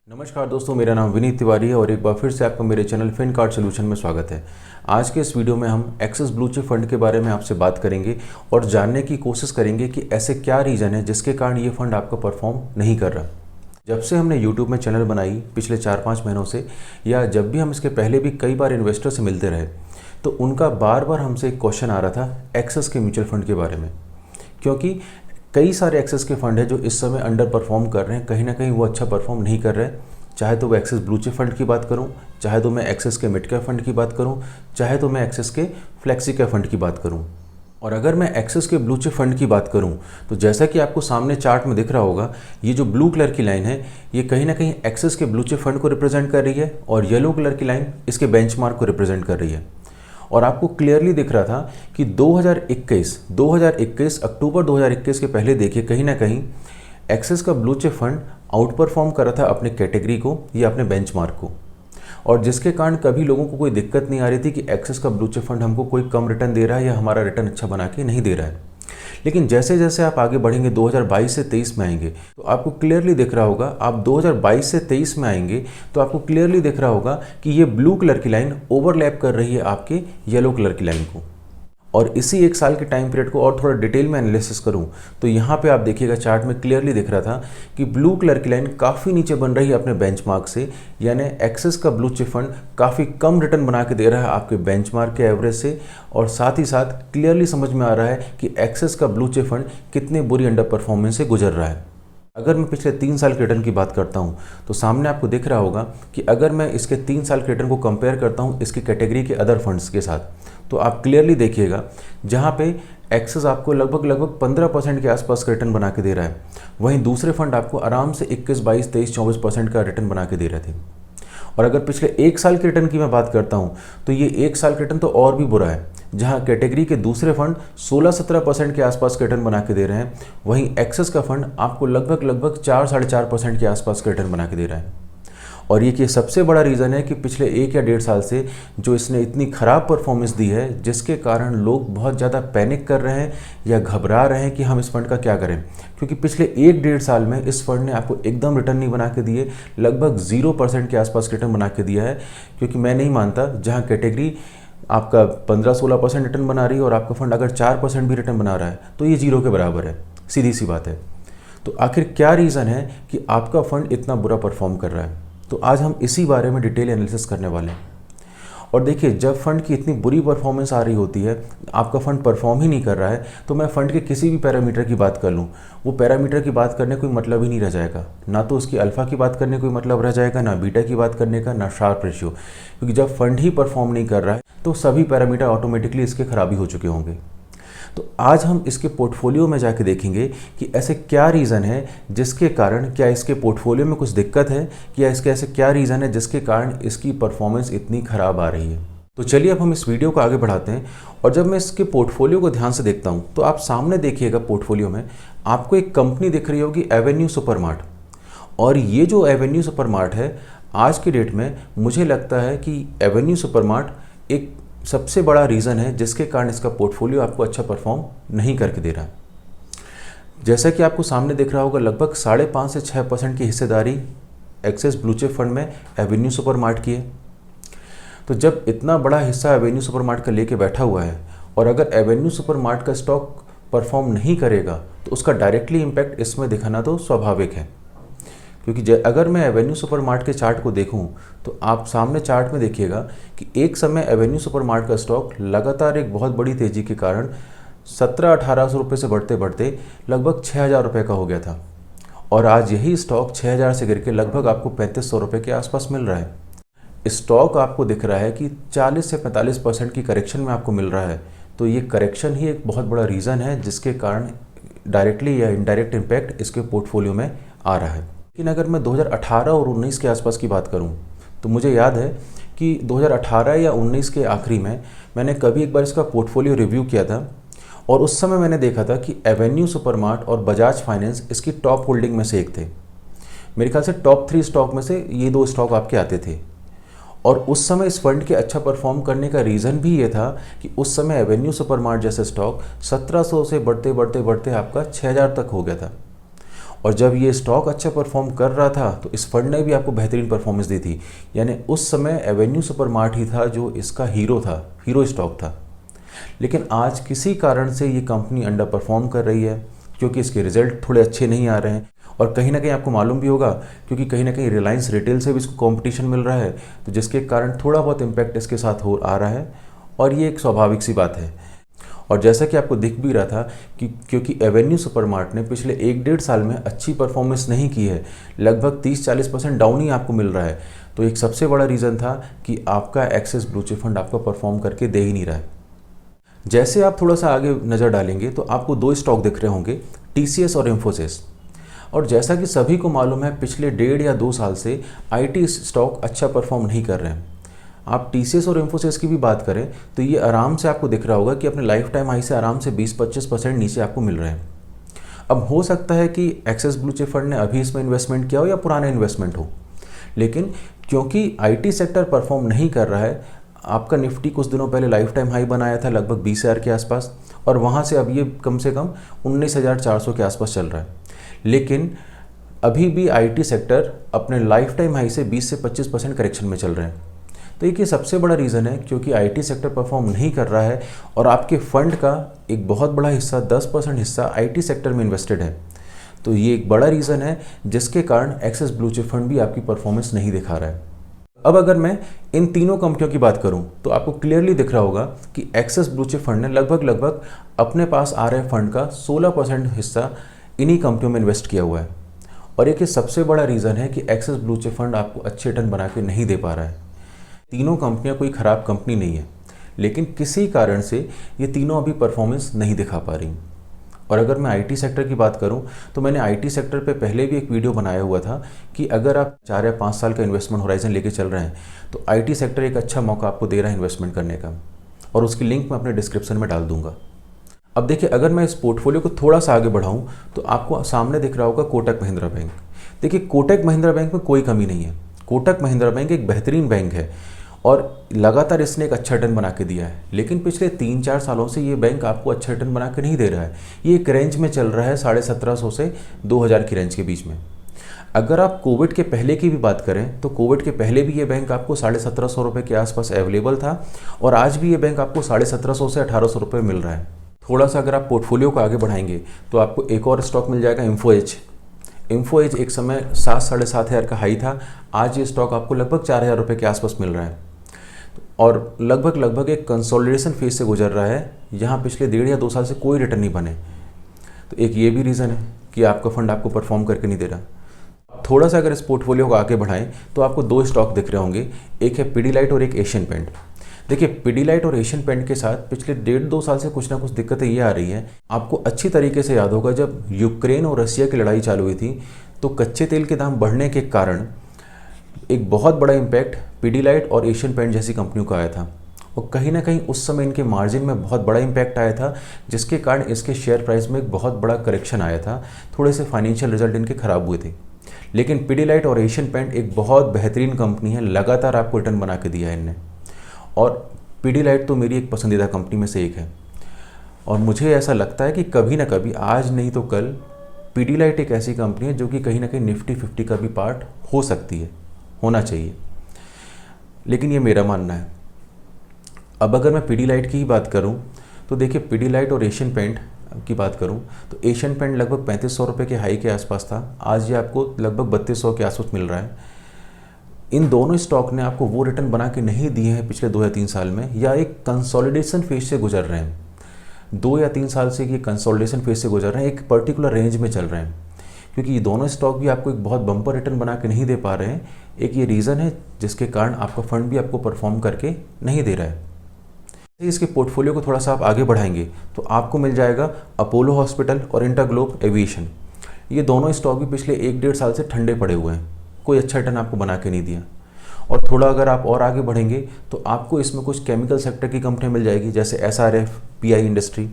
नमस्कार दोस्तों, मेरा नाम विनीत तिवारी है और एक बार फिर से आपका मेरे चैनल फिन कार्ड सोल्यूशन में स्वागत है। आज के इस वीडियो में हम एक्सिस ब्लू चिप फंड के बारे में आपसे बात करेंगे और जानने की कोशिश करेंगे कि ऐसे क्या रीज़न है जिसके कारण ये फंड आपका परफॉर्म नहीं कर रहा। जब से हमने यूट्यूब में चैनल बनाई पिछले 4-5 महीनों से, या जब भी हम इसके पहले भी कई बार इन्वेस्टर से मिलते रहे, तो उनका बार बार हमसे एक क्वेश्चन आ रहा था एक्सिस के म्यूचुअल फंड के बारे में। क्योंकि कई सारे एक्सिस के फंड हैं जो इस समय अंडर परफॉर्म कर रहे हैं, कहीं ना कहीं वो अच्छा परफॉर्म नहीं कर रहे। चाहे तो वो एक्सिस ब्लू चिप फंड की बात करूं, चाहे तो मैं एक्सिस के मिड कैप फंड की बात करूं, चाहे तो मैं एक्सिस के फ्लेक्सी कैप फंड की बात करूं। और अगर मैं एक्सिस के ब्लू चिप फंड की बात करूं तो जैसा कि आपको सामने चार्ट में दिख रहा होगा, ये जो ब्लू कलर की लाइन है ये कहीं ना कहीं एक्सिस के ब्लू चिप फंड को रिप्रेजेंट कर रही है और येलो कलर की लाइन इसके बेंचमार्क को रिप्रेजेंट कर रही है। और आपको क्लियरली दिख रहा था कि 2021 अक्टूबर 2021 के पहले देखिए, कहीं ना कहीं एक्सिस का blue chip fund out perform कर रहा था अपने कैटेगरी को या अपने बेंचमार्क को, और जिसके कारण कभी लोगों को कोई दिक्कत नहीं आ रही थी कि एक्सिस का ब्लू चिप फंड हमको कोई कम रिटर्न दे रहा है या हमारा रिटर्न अच्छा बना के नहीं दे रहा है। लेकिन जैसे जैसे आप आगे बढ़ेंगे 2022 से 23 में आएंगे तो आपको क्लियरली दिख रहा होगा, आप 2022 से 23 में आएंगे तो आपको क्लियरली दिख रहा होगा कि ये ब्लू कलर की लाइन ओवरलैप कर रही है आपके येलो कलर की लाइन को। और इसी एक साल के टाइम पीरियड को और थोड़ा डिटेल में एनालिसिस करूं तो यहाँ पे आप देखिएगा चार्ट में क्लियरली दिख रहा था कि ब्लू कलर की लाइन काफ़ी नीचे बन रही है अपने बेंचमार्क से, यानी एक्सिस का ब्लू चिप फंड काफ़ी कम रिटर्न बना के दे रहा है आपके बेंचमार्क के एवरेज से। और साथ ही साथ क्लियरली समझ में आ रहा है कि एक्सिस का ब्लू चिप फंड कितने बुरी अंडर परफॉर्मेंस से गुजर रहा है। अगर मैं पिछले 3 साल के रिटर्न की बात करता हूं तो सामने आपको दिख रहा होगा कि अगर मैं इसके 3 साल के रिटर्न को कंपेयर करता हूं इसकी कैटेगरी के अदर फंड्स के साथ, तो आप क्लियरली देखिएगा जहां पे एक्सिस आपको लगभग 15% के आसपास का रिटर्न बना के दे रहा है, वहीं दूसरे फंड आपको आराम से 21, 22, 23, 24% का रिटर्न बना के दे रहे थे। और अगर पिछले 1 साल के रिटर्न की मैं बात करता हूं तो ये 1 साल का रिटर्न तो और भी बुरा है, जहां कैटेगरी के दूसरे फंड 16-17% के आसपास का रिटर्न बना के दे रहे हैं, वहीं एक्सिस का फंड आपको लगभग 4-4.5% के आसपास का रिटर्न बना के दे रहा है। और ये सबसे बड़ा रीज़न है कि पिछले 1 या 1.5 साल से जो इसने इतनी ख़राब परफॉर्मेंस दी है, जिसके कारण लोग बहुत ज़्यादा पैनिक कर रहे हैं या घबरा रहे हैं कि हम इस फंड का क्या करें। क्योंकि पिछले 1-1.5 साल में इस फंड ने आपको एकदम रिटर्न नहीं बना के दिए, लगभग 0% के आसपास रिटर्न बना के दिया है। क्योंकि मैं नहीं मानता, जहाँ कैटेगरी आपका 15-16% रिटर्न बना रही है और आपका फंड अगर 4% भी रिटर्न बना रहा है तो ये 0 के बराबर है, सीधी सी बात है। तो आखिर क्या रीज़न है कि आपका फंड इतना बुरा परफॉर्म कर रहा है, तो आज हम इसी बारे में डिटेल एनालिसिस करने वाले हैं। और देखिए, जब फंड की इतनी बुरी परफॉर्मेंस आ रही होती है, आपका फंड परफॉर्म ही नहीं कर रहा है, तो मैं फंड के किसी भी पैरामीटर की बात कर लूँ, वो पैरामीटर की बात करने कोई मतलब ही नहीं रह जाएगा। ना तो उसकी अल्फ़ा की बात करने कोई मतलब रह जाएगा, ना बीटा की बात करने का, ना शार्प रेशियो। क्योंकि जब फंड ही परफॉर्म नहीं कर रहा है तो सभी पैरामीटर ऑटोमेटिकली इसके खराबी हो चुके होंगे। तो आज हम इसके पोर्टफोलियो में जाके देखेंगे कि ऐसे क्या रीज़न है जिसके कारण, क्या इसके पोर्टफोलियो में कुछ दिक्कत है, या इसके ऐसे क्या रीज़न है जिसके कारण इसकी परफॉर्मेंस इतनी ख़राब आ रही है। तो चलिए अब हम इस वीडियो को आगे बढ़ाते हैं। और जब मैं इसके पोर्टफोलियो को ध्यान से देखता हूँ तो आप सामने देखिएगा, पोर्टफोलियो में आपको एक कंपनी दिख रही होगी, एवेन्यू सुपरमार्ट। और ये जो एवेन्यू सुपरमार्ट है, आज की डेट में मुझे लगता है कि एवेन्यू सुपरमार्ट एक सबसे बड़ा रीज़न है जिसके कारण इसका पोर्टफोलियो आपको अच्छा परफॉर्म नहीं करके दे रहा है। जैसा कि आपको सामने दिख रहा होगा, लगभग 5.5 से 6% की हिस्सेदारी एक्सिस ब्लू चिप फंड में एवेन्यू सुपरमार्ट की है। तो जब इतना बड़ा हिस्सा एवेन्यू सुपरमार्ट का लेके बैठा हुआ है, और अगर एवेन्यू सुपरमार्ट का स्टॉक परफॉर्म नहीं करेगा तो उसका डायरेक्टली इम्पैक्ट इसमें दिखाना तो स्वाभाविक है। क्योंकि अगर मैं एवेन्यू सुपरमार्ट के चार्ट को देखूं तो आप सामने चार्ट में देखिएगा कि एक समय एवेन्यू सुपरमार्ट का स्टॉक लगातार एक बहुत बड़ी तेज़ी के कारण 1700-1800 रुपये से बढ़ते बढ़ते लगभग 6000 रुपये का हो गया था। और आज यही स्टॉक 6000 से गिर के लगभग आपको 3500 रुपये के आसपास मिल रहा है। स्टॉक आपको दिख रहा है कि 40 से 45% की करेक्शन में आपको मिल रहा है। तो ये करेक्शन ही एक बहुत बड़ा रीज़न है जिसके कारण डायरेक्टली या इनडायरेक्ट इम्पैक्ट इसके पोर्टफोलियो में आ रहा है। लेकिन अगर मैं 2018 और 19 के आसपास की बात करूं तो मुझे याद है कि 2018 या 19 के आखिरी में मैंने कभी एक बार इसका पोर्टफोलियो रिव्यू किया था, और उस समय मैंने देखा था कि एवेन्यू सुपरमार्ट और बजाज फाइनेंस इसकी टॉप होल्डिंग में से एक थे। मेरे ख्याल से टॉप 3 स्टॉक में से ये 2 स्टॉक आपके आते थे। और उस समय इस फंड के अच्छा परफॉर्म करने का रीज़न भी ये था कि उस समय एवेन्यू सुपरमार्ट जैसे स्टॉक 1700 से बढ़ते बढ़ते बढ़ते आपका 6000 तक हो गया था। और जब ये स्टॉक अच्छा परफॉर्म कर रहा था तो इस फंड ने भी आपको बेहतरीन परफॉर्मेंस दी थी। यानी उस समय एवेन्यू सुपरमार्ट ही था जो इसका हीरो था, हीरो स्टॉक था। लेकिन आज किसी कारण से ये कंपनी अंडर परफॉर्म कर रही है, क्योंकि इसके रिजल्ट थोड़े अच्छे नहीं आ रहे हैं। और कहीं ना कहीं आपको मालूम भी होगा, क्योंकि कहीं ना कहीं रिलायंस रिटेल से भी इसको कंपटीशन मिल रहा है, तो जिसके कारण थोड़ा बहुत इम्पैक्ट इसके साथ हो आ रहा है। और ये एक स्वाभाविक सी बात है। और जैसा कि आपको दिख भी रहा था कि क्योंकि एवेन्यू सुपरमार्ट ने पिछले 1-1.5 साल में अच्छी परफॉर्मेंस नहीं की है, लगभग 30-40% डाउन ही आपको मिल रहा है, तो एक सबसे बड़ा रीज़न था कि आपका एक्सिस ब्लू चिप फंड आपका परफॉर्म करके दे ही नहीं रहा है। जैसे आप थोड़ा सा आगे नज़र डालेंगे तो आपको 2 स्टॉक दिख रहे होंगे, टीसीएस और इन्फोसिस। और जैसा कि सभी को मालूम है, पिछले 1.5 या 2 साल से आईटी स्टॉक अच्छा परफॉर्म नहीं कर रहे हैं। आप टीसीएस और इन्फोसिस की भी बात करें तो ये आराम से आपको दिख रहा होगा कि अपने लाइफ टाइम हाई से आराम से 20-25% नीचे आपको मिल रहे हैं। अब हो सकता है कि एक्सिस ब्लू चिप फंड ने अभी इसमें इन्वेस्टमेंट किया हो या पुराना इन्वेस्टमेंट हो, लेकिन क्योंकि आईटी सेक्टर परफॉर्म नहीं कर रहा है, आपका निफ्टी कुछ दिनों पहले लाइफ टाइम हाई बनाया था लगभग 20,000 के आसपास, और वहाँ से अब ये कम से कम 19,400 के आसपास चल रहा है। लेकिन अभी भी आईटी सेक्टर अपने लाइफ टाइम हाई से 20 से 25% करेक्शन में चल रहे हैं। तो एक ये सबसे बड़ा रीज़न है, क्योंकि आईटी सेक्टर परफॉर्म नहीं कर रहा है और आपके फंड का एक बहुत बड़ा हिस्सा 10% हिस्सा आईटी सेक्टर में इन्वेस्टेड है। तो ये एक बड़ा रीज़न है जिसके कारण एक्सिस ब्लू चिप फंड भी आपकी परफॉर्मेंस नहीं दिखा रहा है। अब अगर मैं इन तीनों कंपनियों की बात करूं तो आपको क्लियरली दिख रहा होगा कि एक्सिस ब्लू चिप फंड ने लगभग अपने पास आ रहे फंड का 16% हिस्सा इन्हीं कंपनियों में इन्वेस्ट किया हुआ है। और एक सबसे बड़ा रीज़न है कि एक्सिस ब्लू चिप फंड आपको अच्छे रिटर्न बना के नहीं दे पा रहा है। तीनों कंपनियां कोई ख़राब कंपनी नहीं है, लेकिन किसी कारण से ये तीनों अभी परफॉर्मेंस नहीं दिखा पा रही। और अगर मैं आईटी सेक्टर की बात करूं तो मैंने आईटी सेक्टर पे पहले भी एक वीडियो बनाया हुआ था कि अगर आप 4 या 5 साल का इन्वेस्टमेंट होराइजन लेके चल रहे हैं तो आईटी सेक्टर एक अच्छा मौका आपको दे रहा है इन्वेस्टमेंट करने का, और उसकी लिंक मैं अपने डिस्क्रिप्शन में डाल दूंगा। अब देखिए, अगर मैं इस पोर्टफोलियो को थोड़ा सा आगे बढ़ाऊं तो आपको सामने दिख रहा होगा कोटक महिंद्रा बैंक। देखिए, कोटक महिंद्रा बैंक में कोई कमी नहीं है। कोटक महिंद्रा बैंक एक बेहतरीन बैंक है और लगातार इसने एक अच्छा रिटर्न बना के दिया है, लेकिन पिछले 3-4 सालों से ये बैंक आपको अच्छा रिटर्न बना के नहीं दे रहा है। ये एक रेंज में चल रहा है 1750 से 2000 की रेंज के बीच में। अगर आप कोविड के पहले की भी बात करें तो कोविड के पहले भी ये बैंक आपको 1750 रुपये के आसपास अवेलेबल था, और आज भी ये बैंक आपको 1750 से 1800 रुपये मिल रहा है। थोड़ा सा अगर आप पोर्टफोलियो को आगे बढ़ाएंगे तो आपको एक और स्टॉक मिल जाएगा, इन्फो एज एक समय 7-7,500 का हाई था, आज ये स्टॉक आपको लगभग 4,000 रुपये के आसपास मिल रहा है और लगभग एक कंसोलिडेशन फेज से गुजर रहा है। यहाँ पिछले 1.5 या 2 साल से कोई रिटर्न नहीं बने, तो एक ये भी रीज़न है कि आपका फंड आपको परफॉर्म करके नहीं दे रहा। थोड़ा सा अगर इस पोर्टफोलियो को आगे बढ़ाएं तो आपको 2 स्टॉक दिख रहे होंगे, एक है पीडीलाइट और एक एशियन पेंट। देखिए, पीडीलाइट और एशियन पेंट के साथ पिछले 1.5-2 साल से कुछ ना कुछ दिक्कतें ये आ रही हैं। आपको अच्छी तरीके से याद होगा, जब यूक्रेन और रसिया की लड़ाई चालू हुई थी तो कच्चे तेल के दाम बढ़ने के कारण एक बहुत बड़ा इम्पैक्ट पीडीलाइट और एशियन पेंट जैसी कंपनियों का आया था, और कहीं ना कहीं उस समय इनके मार्जिन में बहुत बड़ा इम्पैक्ट आया था, जिसके कारण इसके शेयर प्राइस में एक बहुत बड़ा करेक्शन आया था। थोड़े से फाइनेंशियल रिजल्ट इनके ख़राब हुए थे, लेकिन पीडीलाइट और एशियन पेंट एक बहुत बेहतरीन कंपनी है, लगातार आपको रिटर्न बना के दिया है इनने। और पीडीलाइट तो मेरी एक पसंदीदा कंपनी में से एक है, और मुझे ऐसा लगता है कि कभी ना कभी, आज नहीं तो कल, पीडीलाइट एक ऐसी कंपनी है जो कि कहीं ना कहीं निफ्टी 50 का भी पार्ट हो सकती है, होना चाहिए, लेकिन ये मेरा मानना है। अब अगर मैं पीडीलाइट की ही बात करूं तो देखिए, पीडीलाइट और एशियन पेंट की बात करूं तो एशियन पेंट लगभग 3500 रुपये के हाई के आसपास था, आज ये आपको लगभग 3200 के आसपास मिल रहा है। इन दोनों स्टॉक ने आपको वो रिटर्न बना के नहीं दिए हैं पिछले 2 या 3 साल में, या एक कंसोलिडेशन फेज से गुजर रहे हैं। 2 या 3 साल से ये कंसोलिडेशन फेज से गुजर रहे हैं, एक पर्टिकुलर रेंज में चल रहे हैं, क्योंकि ये दोनों स्टॉक भी आपको एक बहुत बम्पर रिटर्न बना के नहीं दे पा रहे हैं। एक ये रीज़न है जिसके कारण आपका फंड भी आपको परफॉर्म करके नहीं दे रहा है। इसके पोर्टफोलियो को थोड़ा सा आप आगे बढ़ाएंगे तो आपको मिल जाएगा अपोलो हॉस्पिटल और इंटरग्लोब एविएशन। ये दोनों स्टॉक भी पिछले 1-1.5 साल से ठंडे पड़े हुए हैं, कोई अच्छा रिटर्न आपको बना के नहीं दिया। और थोड़ा अगर आप और आगे बढ़ेंगे तो आपको इसमें कुछ केमिकल सेक्टर की कंपनियां मिल जाएगी, जैसे एसआरएफ, पीआई इंडस्ट्री।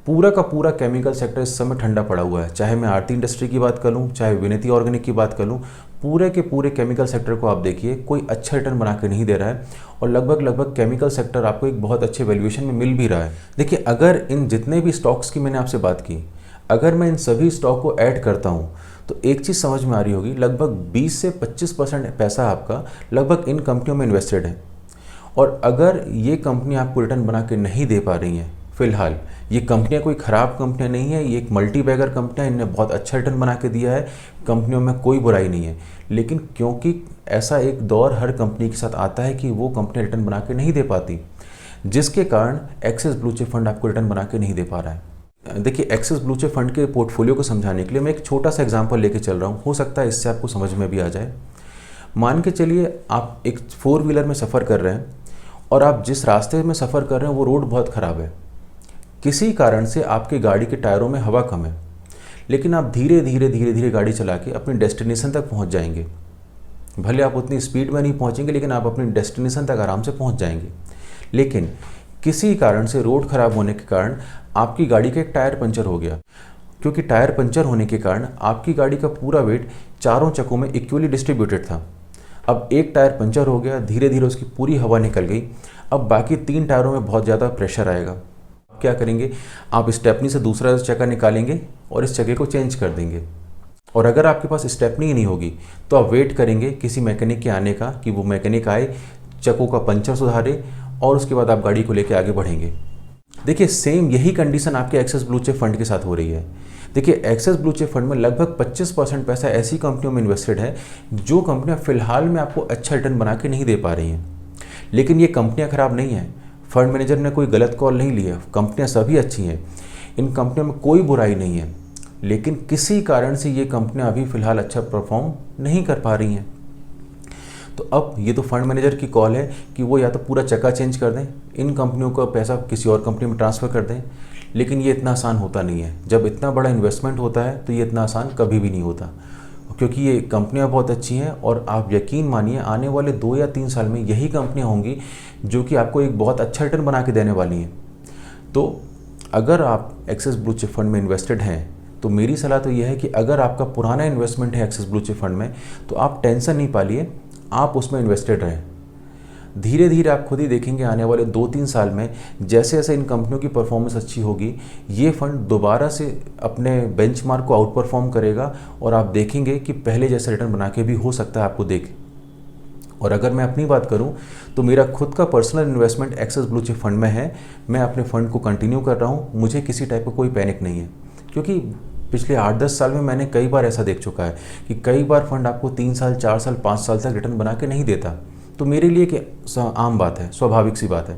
पूरा का पूरा केमिकल सेक्टर इस समय ठंडा पड़ा हुआ है, चाहे मैं आरती इंडस्ट्री की बात कर लूँ, चाहे विनती ऑर्गेनिक की बात कर लूँ, पूरे के पूरे केमिकल सेक्टर को आप देखिए, कोई अच्छा रिटर्न बना के नहीं दे रहा है, और लगभग केमिकल सेक्टर आपको एक बहुत अच्छे वैल्यूएशन में मिल भी रहा है। देखिए, अगर इन जितने भी स्टॉक्स की मैंने आपसे बात की, अगर मैं इन सभी स्टॉक को ऐड करता हूँ तो एक चीज़ समझ में आ रही होगी, लगभग 20 से 25% पैसा आपका लगभग इन कंपनियों में इन्वेस्टेड है। और अगर ये कंपनी आपको रिटर्न बना के नहीं दे पा रही हैं, फिलहाल ये कंपनियां कोई ख़राब कंपनियां नहीं है, ये एक मल्टी बैगर कंपनियां, इनने बहुत अच्छा रिटर्न बना के दिया है, कंपनियों में कोई बुराई नहीं है। लेकिन क्योंकि ऐसा एक दौर हर कंपनी के साथ आता है कि वो कंपनी रिटर्न बना के नहीं दे पाती, जिसके कारण एक्सिस ब्लू चिप फंड आपको रिटर्न बना के नहीं दे पा रहा है। देखिए, एक्सिस ब्लू चिप फंड के पोर्टफोलियो को समझाने के लिए मैं एक छोटा सा एग्जांपल लेके चल रहा हूँ, हो सकता है इससे आपको समझ में भी आ जाए। मान के चलिए आप एक 4 व्हीलर में सफ़र कर रहे हैं और आप जिस रास्ते में सफ़र कर रहे हैं वो रोड बहुत ख़राब है। किसी कारण से आपकी गाड़ी के टायरों में हवा कम है, लेकिन आप धीरे धीरे गाड़ी चला के अपनी डेस्टिनेशन तक पहुंच जाएंगे। भले आप उतनी स्पीड में नहीं पहुंचेंगे, लेकिन आप अपनी डेस्टिनेशन तक आराम से पहुंच जाएंगे। लेकिन किसी कारण से रोड ख़राब होने के कारण आपकी गाड़ी का एक टायर पंचर हो गया। क्योंकि टायर पंचर होने के कारण आपकी गाड़ी का पूरा वेट चारों चक्कों में इक्वली डिस्ट्रीब्यूटेड था। अब एक टायर पंचर हो गया, धीरे धीरे उसकी पूरी हवा निकल गई। अब बाकी 3 टायरों में बहुत ज़्यादा प्रेशर आएगा। क्या करेंगे, आप स्टेपनी से दूसरा चक्का निकालेंगे और इस चक्के को चेंज कर देंगे। और अगर आपके पास स्टेपनी ही नहीं होगी तो आप वेट करेंगे किसी मैकेनिक के आने का, कि वो मैकेनिक आए, चक्कों का पंचर सुधारे और उसके बाद आप गाड़ी को लेकर आगे बढ़ेंगे। देखिए, सेम यही कंडीशन आपके एक्सिस ब्लू चिप फंड के साथ हो रही है। देखिए, एक्सिस ब्लू चिप फंड में लगभग 25% पैसा ऐसी कंपनियों में इन्वेस्टेड है जो कंपनियां फिलहाल में आपको अच्छा रिटर्न बना के नहीं दे पा रही हैं। लेकिन ये कंपनियां खराब नहीं हैं, फंड मैनेजर ने कोई गलत कॉल नहीं लिया, कंपनियां सभी अच्छी हैं, इन कंपनियों में कोई बुराई नहीं है। लेकिन किसी कारण से ये कंपनियां अभी फ़िलहाल अच्छा परफॉर्म नहीं कर पा रही हैं। तो अब ये तो फंड मैनेजर की कॉल है कि वो या तो पूरा चक्का चेंज कर दें, इन कंपनियों का पैसा किसी और कंपनी में ट्रांसफ़र कर दें। लेकिन ये इतना आसान होता नहीं है। जब इतना बड़ा इन्वेस्टमेंट होता है तो ये इतना आसान कभी भी नहीं होता, क्योंकि ये कंपनियां बहुत अच्छी हैं और आप यकीन मानिए आने वाले 2 या 3 साल में यही कंपनियां होंगी जो कि आपको एक बहुत अच्छा रिटर्न बना के देने वाली हैं। तो अगर आप एक्सिस ब्लू चिप फंड में इन्वेस्टेड हैं तो मेरी सलाह तो यह है कि अगर आपका पुराना इन्वेस्टमेंट है एक्सिस ब्लू चिप फंड में तो आप टेंशन नहीं पालिए, आप उसमें इन्वेस्टेड रहें। धीरे धीरे आप खुद ही देखेंगे आने वाले 2-3 साल में जैसे जैसे इन कंपनियों की परफॉर्मेंस अच्छी होगी, ये फंड दोबारा से अपने बेंचमार्क को आउट परफॉर्म करेगा और आप देखेंगे कि पहले जैसा रिटर्न बना के भी हो सकता है आपको देख। और अगर मैं अपनी बात करूं तो मेरा खुद का personal investment axis blue chip fund में है। मैं अपने फंड को कंटिन्यू कर रहा हूं, मुझे किसी टाइप का कोई पैनिक नहीं है, क्योंकि पिछले 8-10 साल में मैंने कई बार ऐसा देख चुका है कि कई बार फंड आपको 3 साल, 4 साल, 5 साल तक रिटर्न बना के नहीं देता। तो मेरे लिए कि आम बात है, स्वाभाविक सी बात है।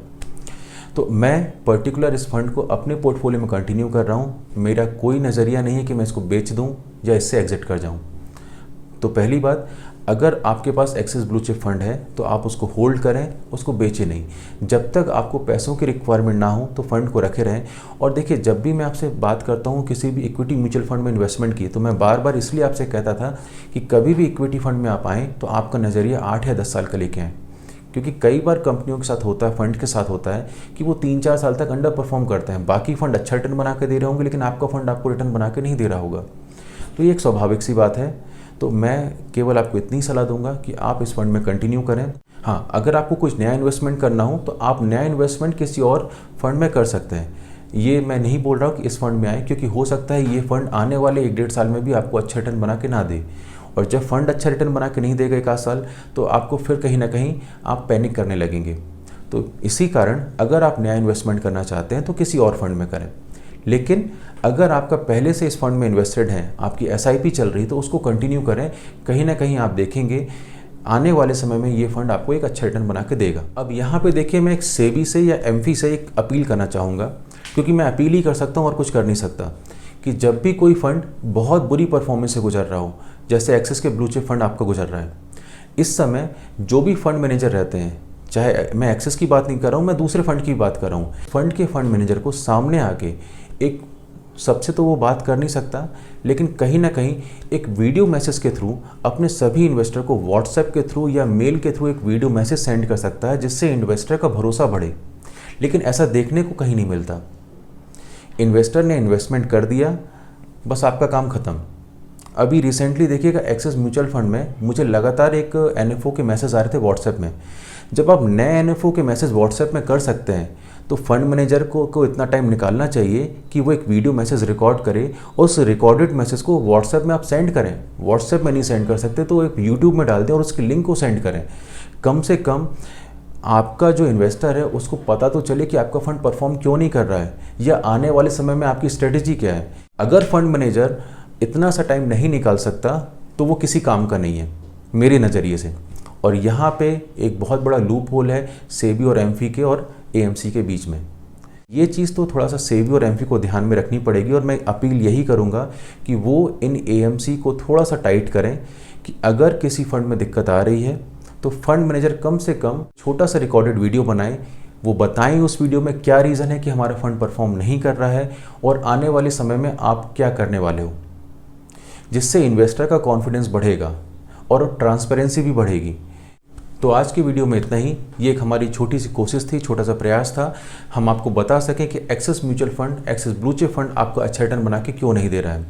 तो मैं पर्टिकुलर इस फंड को अपने पोर्टफोलियो में कंटिन्यू कर रहा हूँ। मेरा कोई नज़रिया नहीं है कि मैं इसको बेच दूँ या इससे एग्जिट कर जाऊँ। तो पहली बात, अगर आपके पास एक्सिस ब्लू चिप फंड है तो आप उसको होल्ड करें, उसको बेचें नहीं। जब तक आपको पैसों की रिक्वायरमेंट ना हो तो फंड को रखे रहें। और देखिए, जब भी मैं आपसे बात करता हूँ किसी भी इक्विटी म्यूचुअल फंड में इन्वेस्टमेंट की, तो मैं बार बार इसलिए आपसे कहता था कि कभी भी इक्विटी फंड में आप आएँ तो आपका नज़रिया 8 या 10 साल का लेके आएँ। क्योंकि कई बार कंपनियों के साथ होता है, फंड के साथ होता है कि वो 3-4 साल तक अंडर परफॉर्म करते हैं। बाकी फंड अच्छा रिटर्न बना के दे रहे होंगे, लेकिन आपका फंड आपको रिटर्न बना के नहीं दे रहा होगा। तो ये एक स्वाभाविक सी बात है। तो मैं केवल आपको इतनी सलाह दूंगा कि आप इस फंड में कंटिन्यू करें। हाँ, अगर आपको कुछ नया इन्वेस्टमेंट करना हो तो आप नया इन्वेस्टमेंट किसी और फंड में कर सकते हैं। ये मैं नहीं बोल रहा हूँ कि इस फंड में आए, क्योंकि हो सकता है ये फंड आने वाले 1-1.5 साल में भी आपको अच्छा रिटर्न बना के ना दे। और जब फंड अच्छा रिटर्न बना के नहीं देगा 1 आध साल, तो आपको फिर कहीं ना कहीं आप पैनिक करने लगेंगे। तो इसी कारण अगर आप नया इन्वेस्टमेंट करना चाहते हैं तो किसी और फंड में करें। लेकिन अगर आपका पहले से इस फंड में इन्वेस्टेड है, आपकी SIP चल रही, तो उसको कंटिन्यू करें। कहीं ना कहीं आप देखेंगे आने वाले समय में ये फंड आपको एक अच्छा रिटर्न बना के देगा। अब यहाँ पे देखिए, मैं एक सेबी से या एमफी से एक अपील करना चाहूँगा, क्योंकि मैं अपील ही कर सकता हूँ और कुछ कर नहीं सकता, कि जब भी कोई फंड बहुत बुरी परफॉर्मेंस से गुजर रहा हो, जैसे एक्सिस के ब्लू चिप फंड आपका गुजर रहा है, इस समय जो भी फंड मैनेजर रहते हैं, चाहे मैं एक्सिस की बात नहीं कर रहा हूँ, मैं दूसरे फंड की बात कर रहा हूँ, फंड के फंड मैनेजर को सामने आके एक, सबसे तो वो बात कर नहीं सकता, लेकिन कहीं ना कहीं एक वीडियो मैसेज के थ्रू अपने सभी इन्वेस्टर को व्हाट्सएप के थ्रू या मेल के थ्रू एक वीडियो मैसेज सेंड कर सकता है, जिससे इन्वेस्टर का भरोसा बढ़े। लेकिन ऐसा देखने को कहीं नहीं मिलता। इन्वेस्टर ने इन्वेस्टमेंट कर दिया, बस आपका काम ख़त्म। अभी रिसेंटली देखिएगा, एक्सिस म्यूचुअल फंड में मुझे लगातार एक NFO के मैसेज आ रहे थे व्हाट्सएप में। जब आप नए NFO के मैसेज व्हाट्सएप में कर सकते हैं तो फंड मैनेजर को इतना टाइम निकालना चाहिए कि वो एक वीडियो मैसेज रिकॉर्ड करे और उस रिकॉर्डेड मैसेज को व्हाट्सएप में आप सेंड करें। व्हाट्सएप में नहीं सेंड कर सकते तो एक यूट्यूब में डाल दें और उसकी लिंक को सेंड करें। कम से कम आपका जो इन्वेस्टर है उसको पता तो चले कि आपका फंड परफॉर्म क्यों नहीं कर रहा है या आने वाले समय में आपकी स्ट्रेटेजी क्या है। अगर फंड मैनेजर इतना सा टाइम नहीं निकाल सकता तो वो किसी काम का नहीं है मेरे नज़रिए से। और यहाँ पे एक बहुत बड़ा लूप होल है सेबी और एमफी और एएमसी के बीच में। ये चीज़ तो थोड़ा सा सेबी और एमफी को ध्यान में रखनी पड़ेगी और मैं अपील यही करूँगा कि वो इन एएमसी को थोड़ा सा टाइट करें कि अगर किसी फंड में दिक्कत आ रही है तो फंड मैनेजर कम से कम छोटा सा रिकॉर्डेड वीडियो बनाएं, वो बताएं उस वीडियो में क्या रीज़न है कि हमारा फंड परफॉर्म नहीं कर रहा है और आने वाले समय में आप क्या करने वाले हो, जिससे इन्वेस्टर का कॉन्फिडेंस बढ़ेगा और ट्रांसपेरेंसी भी बढ़ेगी। तो आज की वीडियो में इतना ही। ये एक हमारी छोटी सी कोशिश थी, छोटा सा प्रयास था, हम आपको बता सकें कि axis mutual fund, axis blue chip fund आपको अच्छा रिटर्न बना के क्यों नहीं दे रहा है।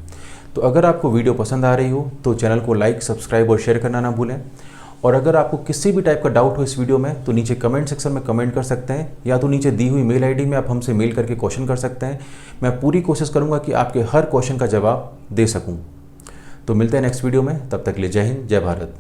तो अगर आपको वीडियो पसंद आ रही हो तो चैनल को लाइक, सब्सक्राइब और शेयर करना ना भूलें। और अगर आपको किसी भी टाइप का डाउट हो इस वीडियो में तो नीचे कमेंट सेक्शन में कमेंट कर सकते हैं या तो नीचे दी हुई मेल आईडी में आप हमसे मेल करके क्वेश्चन कर सकते हैं। मैं पूरी कोशिश करूंगा कि आपके हर क्वेश्चन का जवाब दे सकूं। तो मिलते हैं नेक्स्ट वीडियो में, तब तक के लिए जय हिंद, जय भारत।